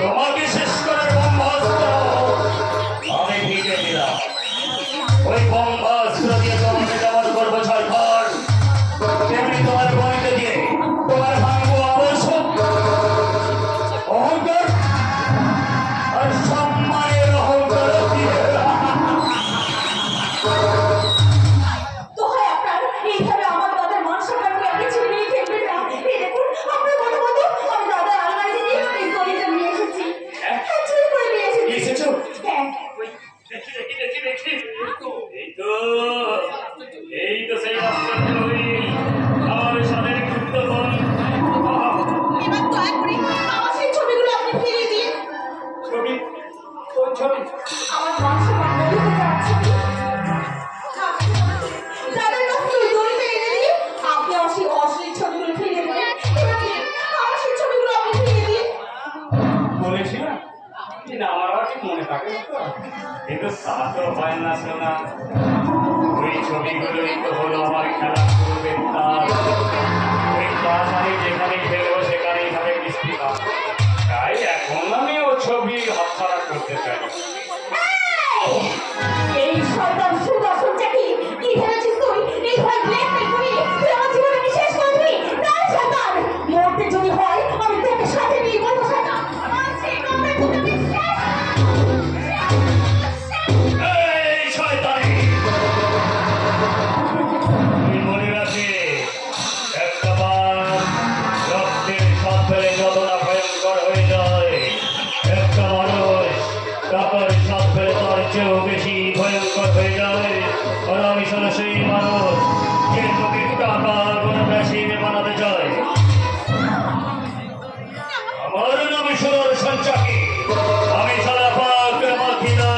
তোমাকে শেষ করে ব্রহ্মাস্ত্র আমি ভিজে দিলাম। ওই ব্রহ্মাস্ত্র দিয়ে তোমাকে যেমন করবো ছয়ঘর, তেমনি তোমার বইতে দিয়ে তোমার ভাঙবো আবশ্যক অহংকার আর সম্মানের অহংকার দিয়ে। এই তো সেই আমার সাথে ছবি কোন ছবি? বলেছিলাম না আমার ঠিক মনে থাকে কিন্তু তা তো হয় না শোনা। ওই ছবিগুলোই তো হলো আমার খেলা করবে তার। ওই তার আমি যেখানে খেলবো সেখানেই হবে বৃষ্টি। তাই এখন আমি ও ছবি হাতছাড়া করতে চাই। এই শয়তান সুদর্শন চাকি কি ভেবেছিস তুই? এই ভয় ব্ল্যাকমেল করে তুই আমার জীবনকে শেষ করবি? না শয়তান, মরতে যদি হয় আমি তোকে সাথে নিয়ে বলবো শয়তান। আজকে তোকে তুমি এই শয়তানি তুই মনে রাখে একটা বার রক্তের স্বাদ পেলে যতটা ভয়ঙ্কর হয়ে যায়, একটা মানুষ টাকার স্বাদ পেলে তার চেয়েও বেশি ভয়ঙ্কর হয়ে যায়। আর আমি শোনো সেই মানুষ যে তোকে টাকা কোনো মেশিনে বানাতে চায়। আমার নামে সোনার সঞ্চাকে আমি সারা পাক মাখি না,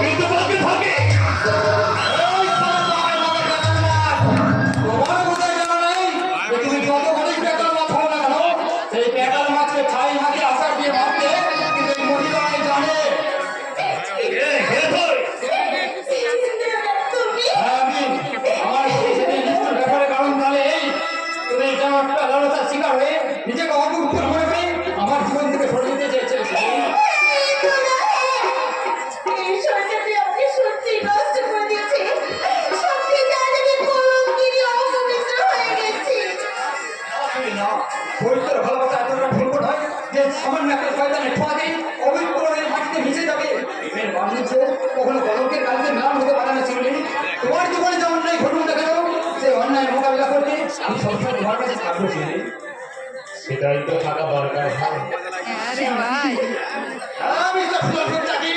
কিন্তু বাকি থাকে। তোমার বোঝাই জানা নেই যে তুমি কত বড় বেকার মাছ হলো না কেন? সেই বেকার মাছকে ছাই হাতে আসার দিয়ে ভাবতে কিন্তু এই মহিলারাই জানে। আমি আমার সেদিন নিষ্ঠুর ব্যাপারে কারণ জানে এই তুমি এটা একটা লালসার শিকার হয়ে নিজেকে অপবিত্র মনে করে আমার জীবন থেকে সরিয়ে দিতে চেয়েছে। এই শয়তানটি আমাকে সত্যি নষ্ট করে দিয়েছে। সত্যি জানি আমি কলঙ্কিনী অপবিত্র হয়ে গেছি। না পবিত্র ভালোবাসা এতটা ফুলকট হয় যে সামান্য একটা শয়তানের ছোঁয়াতে অপবিত্র হয়ে মাটিতে মিশে যাবে। এর বাণিজ্য কখনো কলঙ্কের কালকে নাম হতে পারে না ছিল। তোমার জীবনে যে অন্যায় ঘটুন না কেন সে অন্যায় মোকাবিলা করতে আমি সবসময় তোমার কাছে থাকবো ছিল। সেটাই তো থাকা দরকার। আমি তো সুদর্শন চাকরি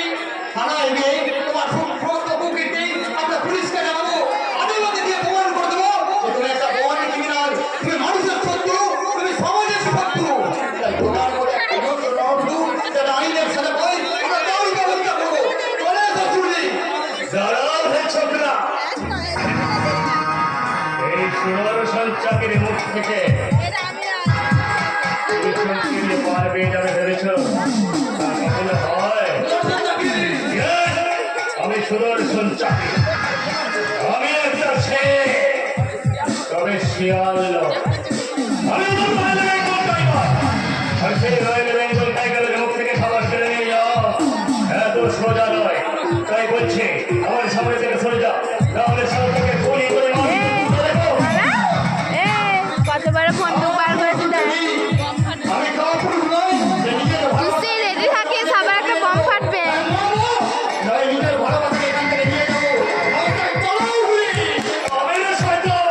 থানায় গিয়ে তোমার সমস্ত কুকীর্তি আমরা পুলিশকে জানাবো, আদালতে দিয়ে প্রমাণ করে দেবো যে তুমি একটা বড় ক্রিমিনাল, তুমি মানুষের শত্রু, তুমি সমাজের শত্রু। তাই তোমার মধ্যে একটা যোগ্য রহস্য যেটা আইনের সাথে বই আমরা দৌড়কে হত্যা করবো। চলে এসো চুরি। দাঁড়াও হে ছোকরা, এই সুদর্শন চাকির মুখ থেকে পার পেয়ে যাবে ভেবেছ? তা কখনো হয়? সুদর্শন চাকরি Yes! আমি সুদর্শন চাকি, আমি একটা ছেলে, তবে শিয়াল নয়। আমি তো রয়্যাল বেঙ্গল টাইগার। আর সেই রয়্যাল বেঙ্গল টাইগারের মুখ থেকে খাবার কেড়ে নিয়ে যাও এত সোজা নয়। তাই বলছি আমার সামনে থেকে সরে যাও, তাহলে সব থেকে গুলি করে কত বড় বন্দুক বার করে দিতে আমি খাওয়া পুরুষ নই যে নিজেকে নিশ্চয়ই রেডি থাকিস, আবার একটা বম ফাটবে। নয় নিজের ভালোবাসাকে এখান থেকে নিয়ে যাবো। চলো গুলি। আমি না শয়তান।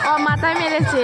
ও মাথায় মেরেছে।